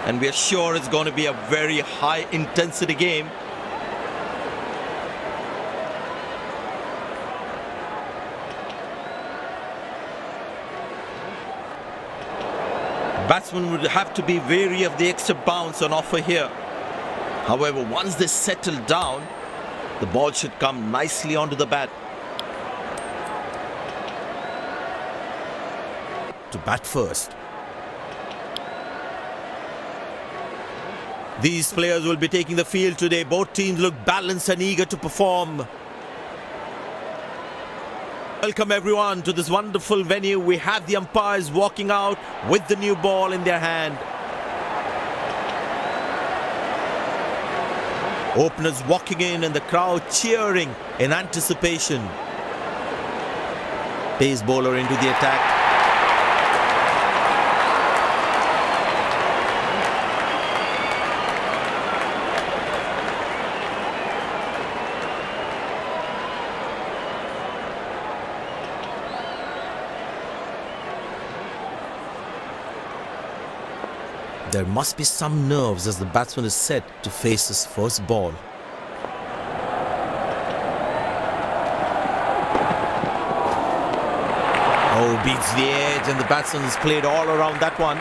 and we are sure it's going to be a very high intensity game. Batsmen would have to be wary of the extra bounce on offer here. However, once they settle down, the ball should come nicely onto the bat. To bat first. These players will be taking the field today. Both teams look balanced and eager to perform. Welcome everyone to this wonderful venue. We have the umpires walking out with the new ball in their hand. Openers walking in and the crowd cheering in anticipation. Pace bowler into the attack. There must be some nerves as the batsman is set to face his first ball. Oh, beats the edge and the batsman has played all around that one.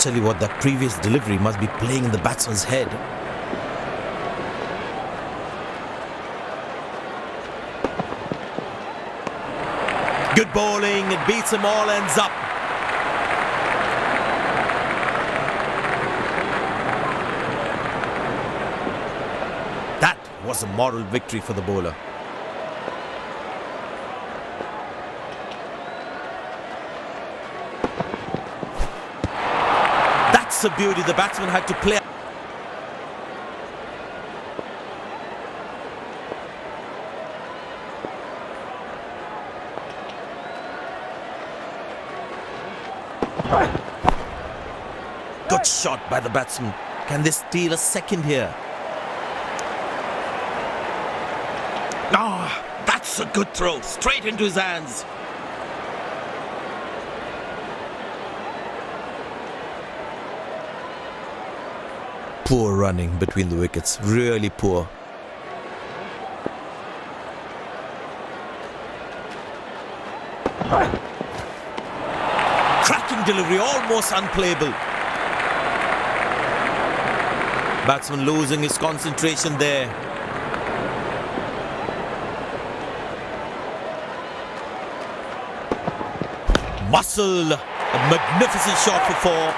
Tell you what, that previous delivery must be playing in the batsman's head. Good bowling, it beats him all, ends up. Was a moral victory for the bowler. That's a beauty. The batsman had to play. Good shot by the batsman. Can they steal a second here? That's a good throw, straight into his hands. Poor running between the wickets, really poor. Cracking delivery, almost unplayable. Batsman losing his concentration there. Muscle, a magnificent shot for four.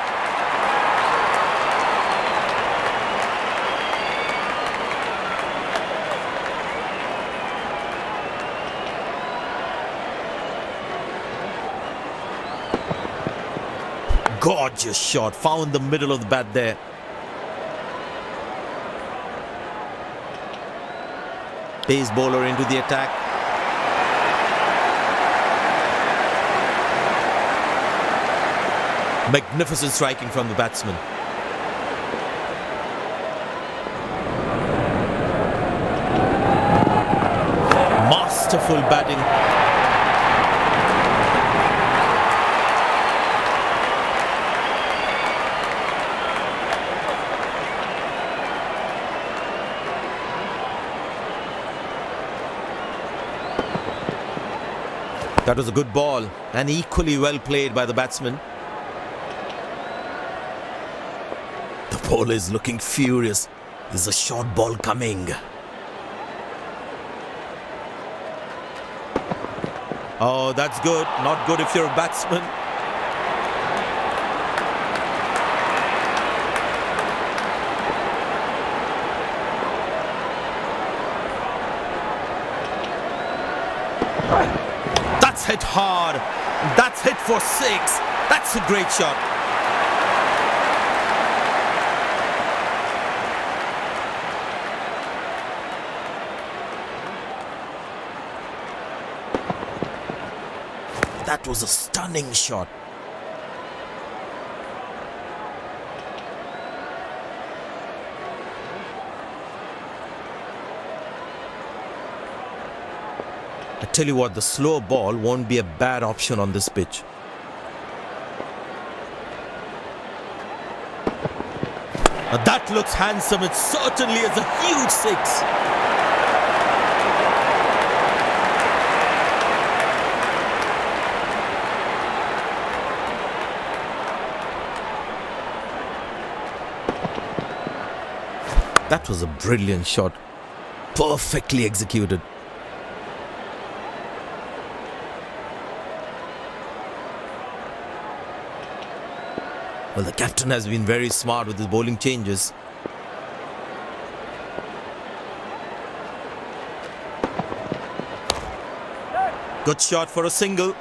Gorgeous shot, found the middle of the bat there. Pace bowler into the attack. Magnificent striking from the batsman. Masterful batting. That was a good ball and equally well played by the batsman. The bowler is looking furious. There's a short ball coming. Oh, that's good. Not good if you're a batsman. That's hit hard. That's hit for six. That's a great shot. That was a stunning shot. I tell you what, the slow ball won't be a bad option on this pitch. That looks handsome. It certainly is a huge six. That was a brilliant shot. Perfectly executed. Well, the captain has been very smart with his bowling changes. Good shot for a single.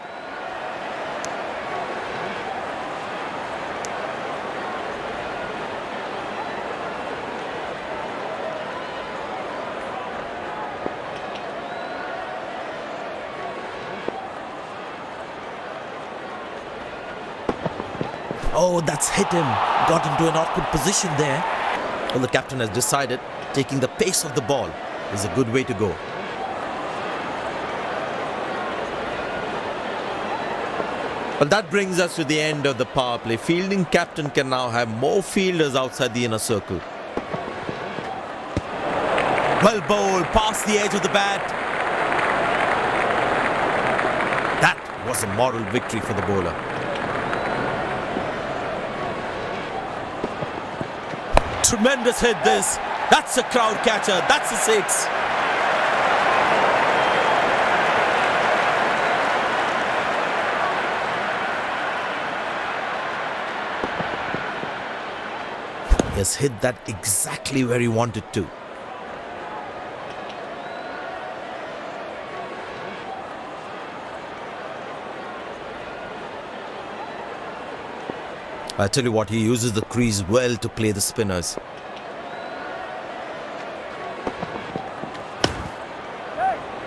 Oh, that's hit him. Got into an awkward position there. Well, the captain has decided taking the pace of the ball is a good way to go. Well, that brings us to the end of the power play. Fielding captain can now have more fielders outside the inner circle. Well bowled, past the edge of the bat. That was a moral victory for the bowler. Tremendous hit this. That's a crowd catcher. That's a six. He has hit that exactly where he wanted to. I tell you what, he uses the crease well to play the spinners.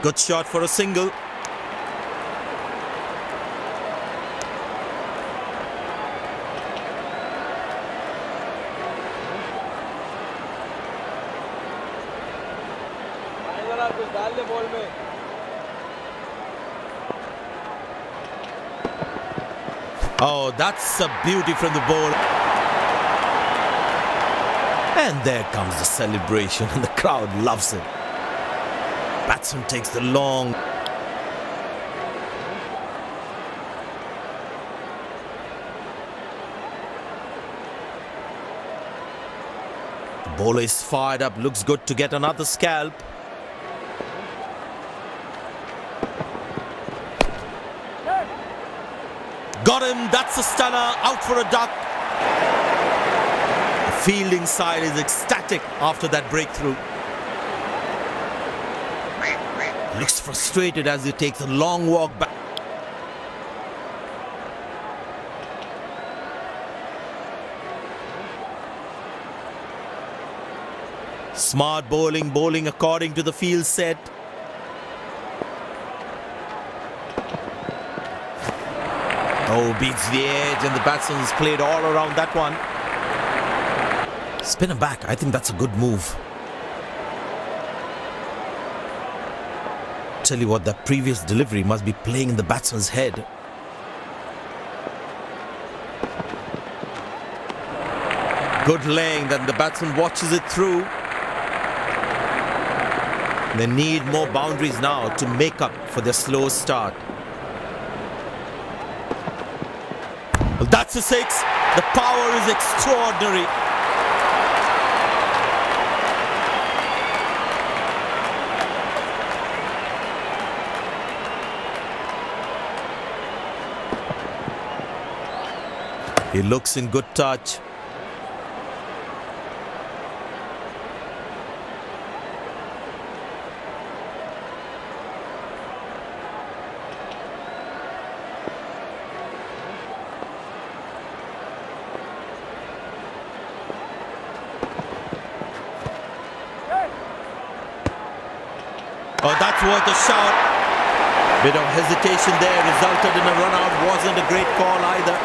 Good shot for a single. Oh, that's a beauty from the ball. And there comes the celebration, and the crowd loves it. Batsman takes the long. The bowler is fired up, looks good to get another scalp. Got him, that's a stunner, out for a duck. The fielding side is ecstatic after that breakthrough. Looks frustrated as he takes a long walk back. Smart bowling, bowling according to the field set. Oh, beats the edge, and the batsman's played all around that one. Spinner back, I think that's a good move. Tell you what, that previous delivery must be playing in the batsman's head. Good laying, then the batsman watches it through. They need more boundaries now to make up for their slow start. Well, that's a six. The power is extraordinary. He looks in good touch. Oh, that's worth a shout. Bit of hesitation there resulted in a run out. Wasn't a great call either.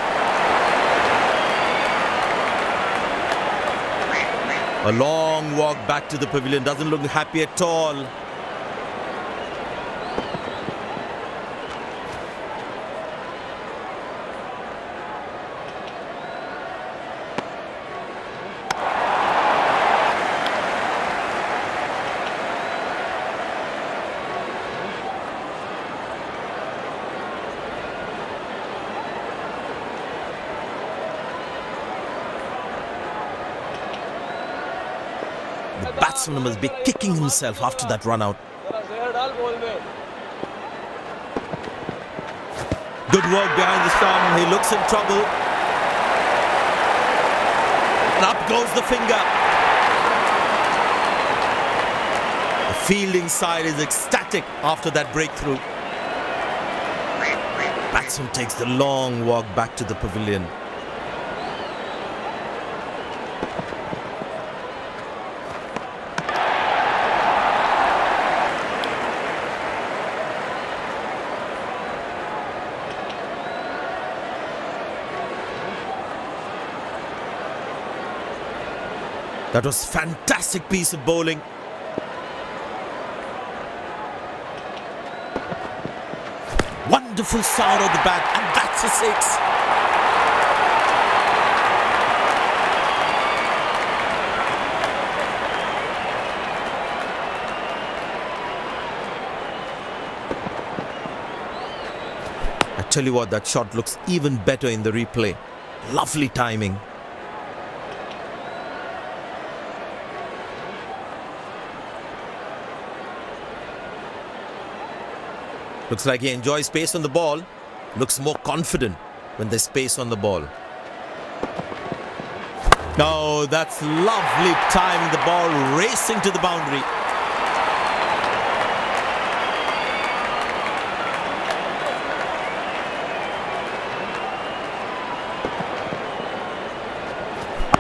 A long walk back to the pavilion. Doesn't look happy at all. The batsman must be kicking himself after that run out. Good work behind the stump. He looks in trouble. And up goes the finger. The fielding side is ecstatic after that breakthrough. Batsman takes the long walk back to the pavilion. That was a fantastic piece of bowling. Wonderful sound of the bat, and that's a six. I tell you what, that shot looks even better in the replay. Lovely timing. Looks like he enjoys space on the ball. Looks more confident when there's space on the ball. Oh, that's lovely timing. The ball racing to the boundary.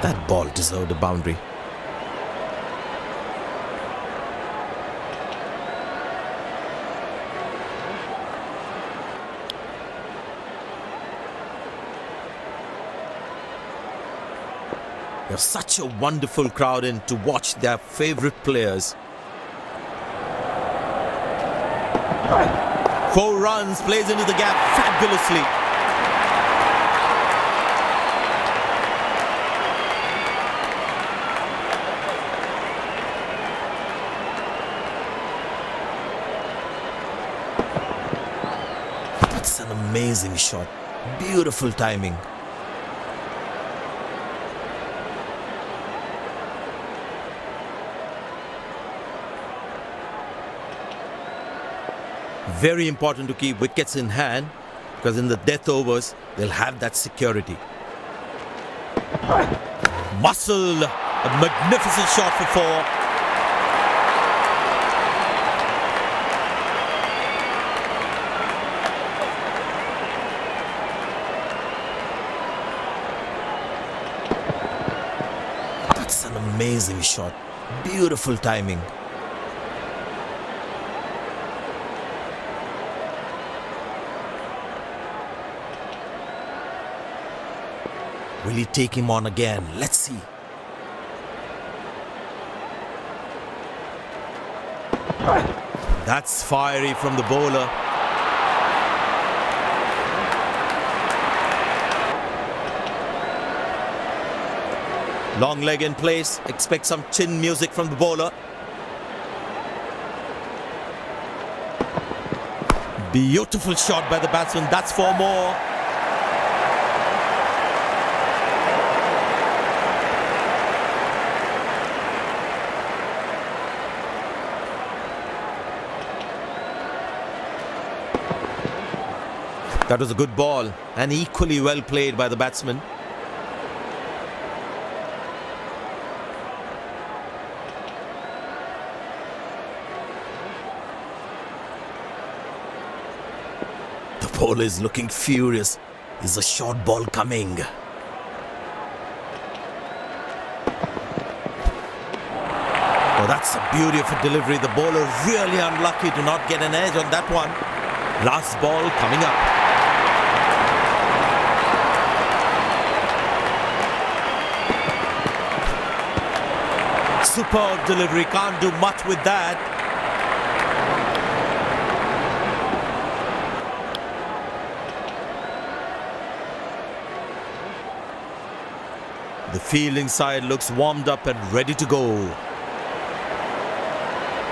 That ball deserved a boundary. There's such a wonderful crowd in to watch their favorite players. 4 runs, plays into the gap fabulously. That's an amazing shot. Beautiful timing. Very important to keep wickets in hand, because in the death overs, they'll have that security. Muscle, a magnificent shot for 4. That's an amazing shot. Beautiful timing. Will he take him on again? Let's see. That's fiery from the bowler. Long leg in place. Expect some chin music from the bowler. Beautiful shot by the batsman. That's 4 more. That was a good ball and equally well played by the batsman. The bowler is looking furious. Is a short ball coming? Oh, that's the beauty of a delivery. The bowler really unlucky to not get an edge on that one. Last ball coming up. Superb delivery, can't do much with that. The fielding side looks warmed up and ready to go.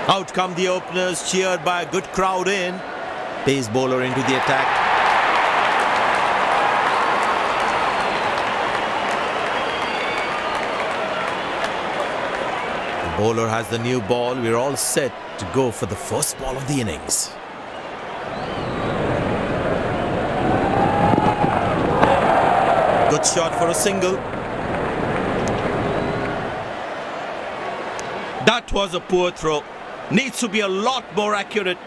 Out come the openers, cheered by a good crowd in. Pace bowler into the attack. Bowler has the new ball. We're all set to go for the first ball of the innings. Good shot for a single. That was a poor throw. Needs to be a lot more accurate.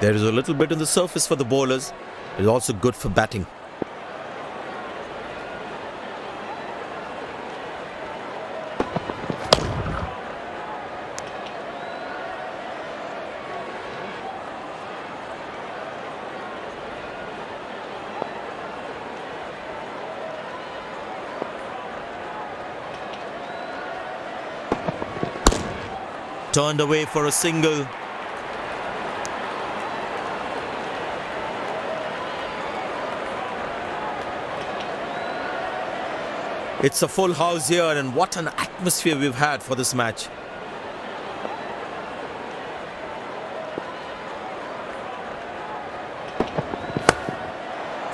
There is a little bit on the surface for the bowlers. It's also good for batting. Turned away for a single. It's a full house here, and what an atmosphere we've had for this match.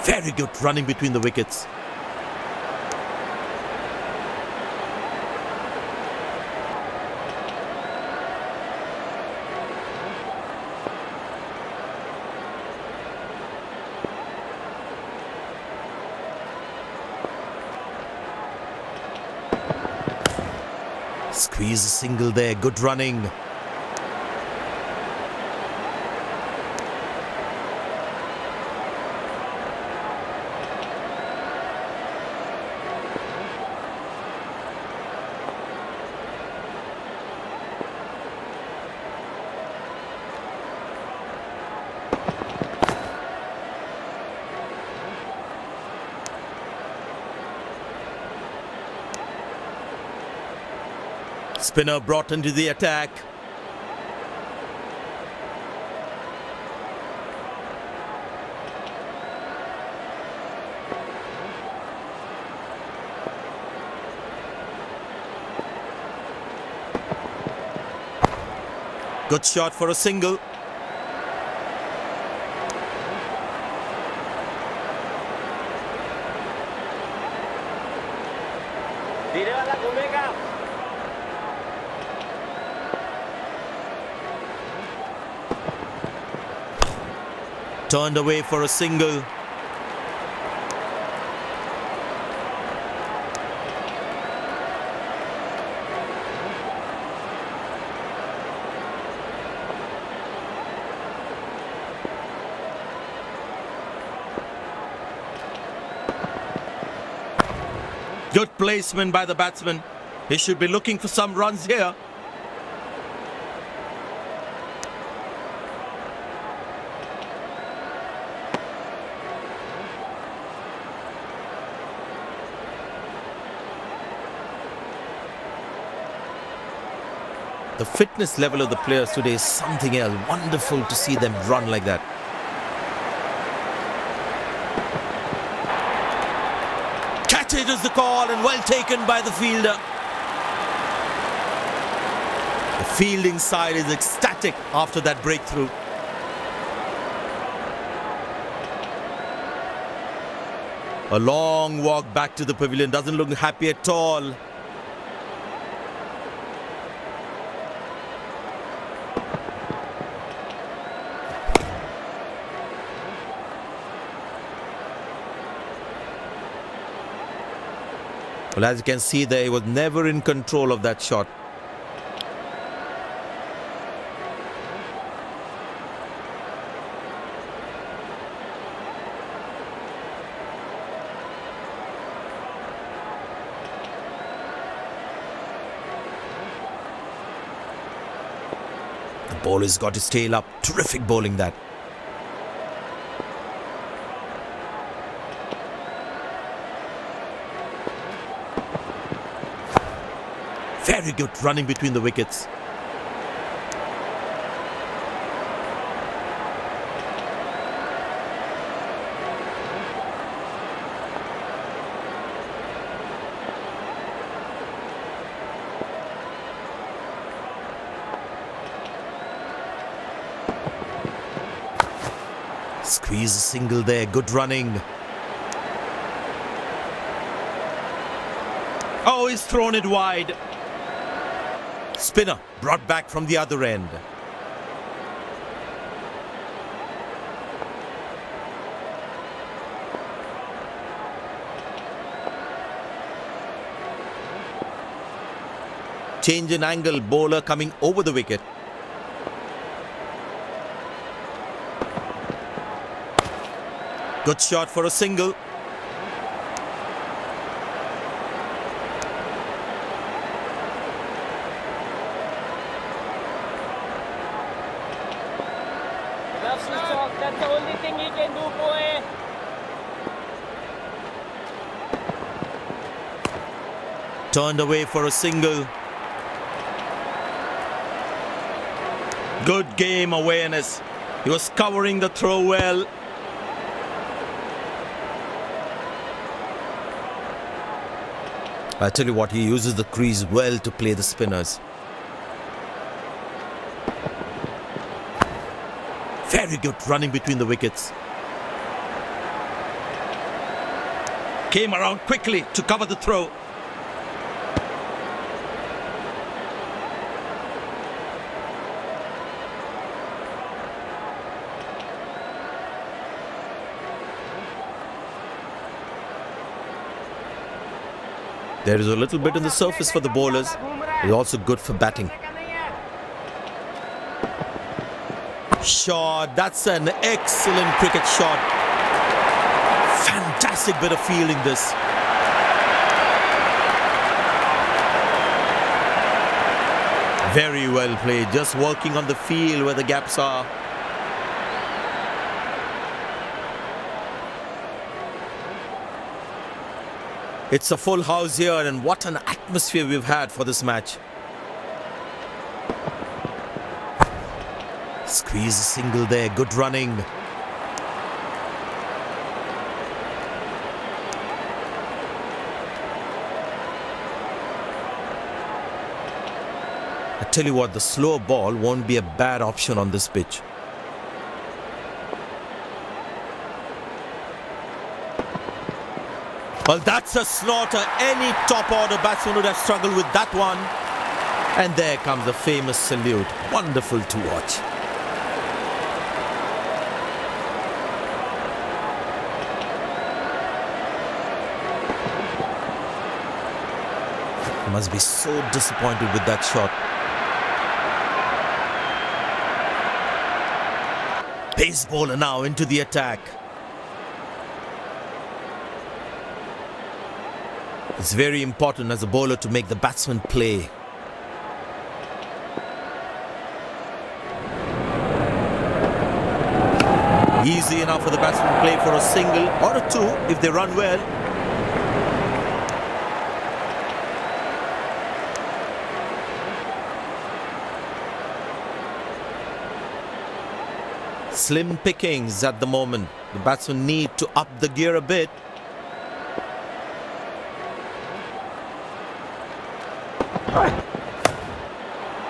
Very good running between the wickets. Squeeze a single there, good running. Spinner brought into the attack. Good shot for a single. Turned away for a single. Good placement by the batsman. He should be looking for some runs here. The fitness level of the players today is something else. Wonderful to see them run like that. Catch it is the call, and well taken by the fielder. The fielding side is ecstatic after that breakthrough. A long walk back to the pavilion. Doesn't look happy at all. Well, as you can see there, he was never in control of that shot. The bowler's got his tail up. Terrific bowling that. Very good running between the wickets. Squeeze a single there, good running. Oh, he's thrown it wide. Spinner brought back from the other end. Change in angle, bowler coming over the wicket. Good shot for a single. That's the only thing he can do, boy. Turned away for a single. Good game awareness. He was covering the throw well. I tell you what, he uses the crease well to play the spinners. Very good running between the wickets. Came around quickly to cover the throw. There is a little bit on the surface for the bowlers. It's also good for batting. Shot. That's an excellent cricket shot. Fantastic bit of fielding this. Very well played. Just working on the field where the gaps are. It's a full house here, and what an atmosphere we've had for this match. Squeeze a single there, good running. I tell you what, the slow ball won't be a bad option on this pitch. Well, that's a slaughter. Any top order batsman would have struggled with that one. And there comes the famous salute. Wonderful to watch. He must be so disappointed with that shot. Pace bowler now into the attack. It's very important as a bowler to make the batsman play. Easy enough for the batsman to play for a single or a two if they run well. Slim pickings at the moment. The batsmen need to up the gear a bit.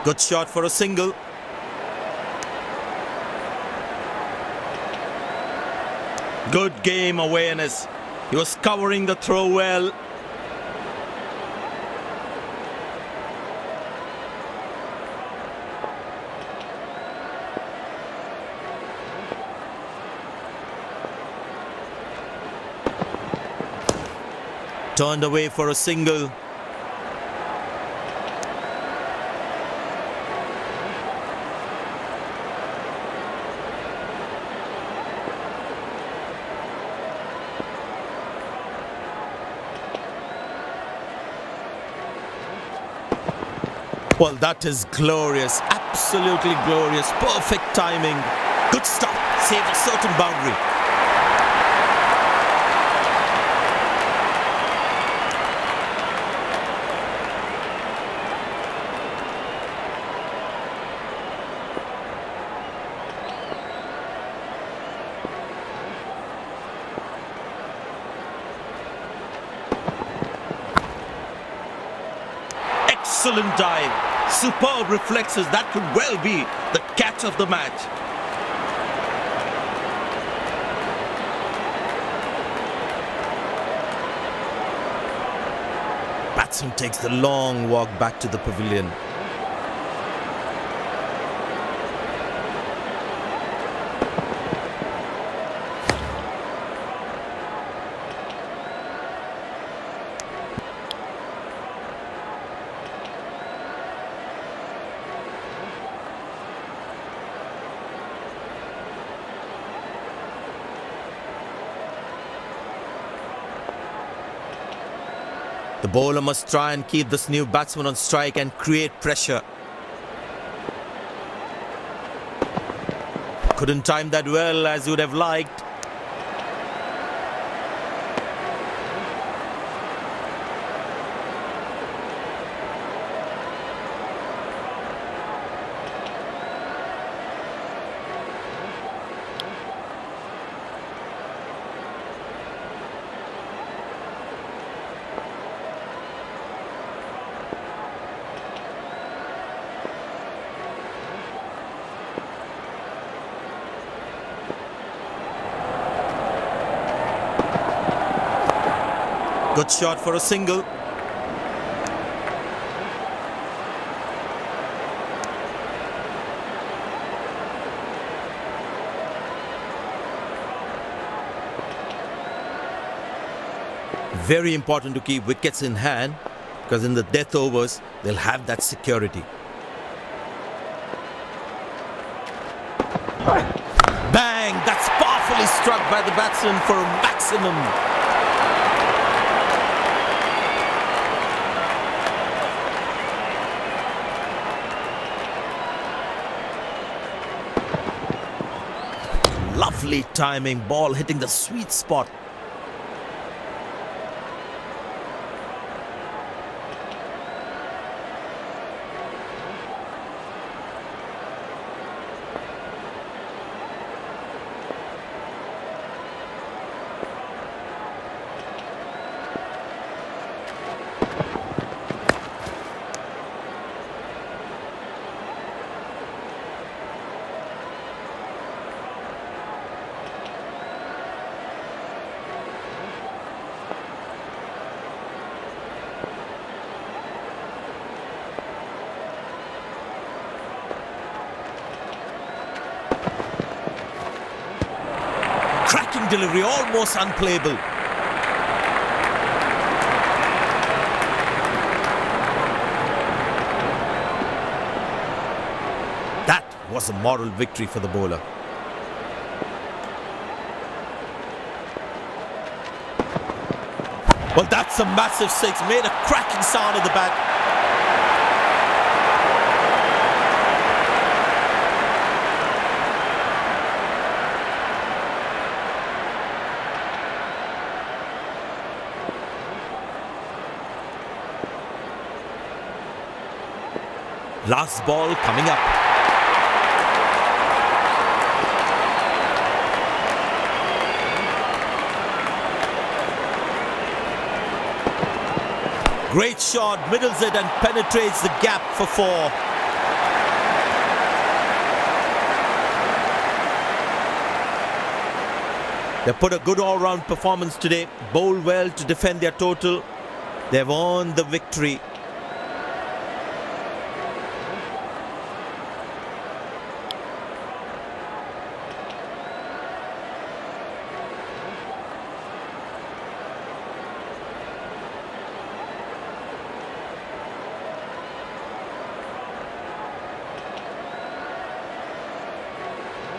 Good shot for a single. Good game awareness. He was covering the throw well. Turned away for a single. Well, that is glorious, absolutely glorious, perfect timing. Good stop, saved a certain boundary. Excellent dive, superb reflexes. That could well be the catch of the match. batsman takes the long walk back to the pavilion. The bowler must try and keep this new batsman on strike and create pressure. Couldn't time that well as you would have liked. Good shot for a single. Very important to keep wickets in hand, because in the death overs they'll have that security. Bang! That's powerfully struck by the batsman for a maximum. Lovely timing, ball hitting the sweet spot. Delivery almost unplayable. That was a moral victory for the bowler. Well, that's a massive six. Made a cracking sound at the bat. Last ball coming up. Great shot, middles it and penetrates the gap for four. They put a good all-round performance today, bowled well to defend their total. They've earned the victory.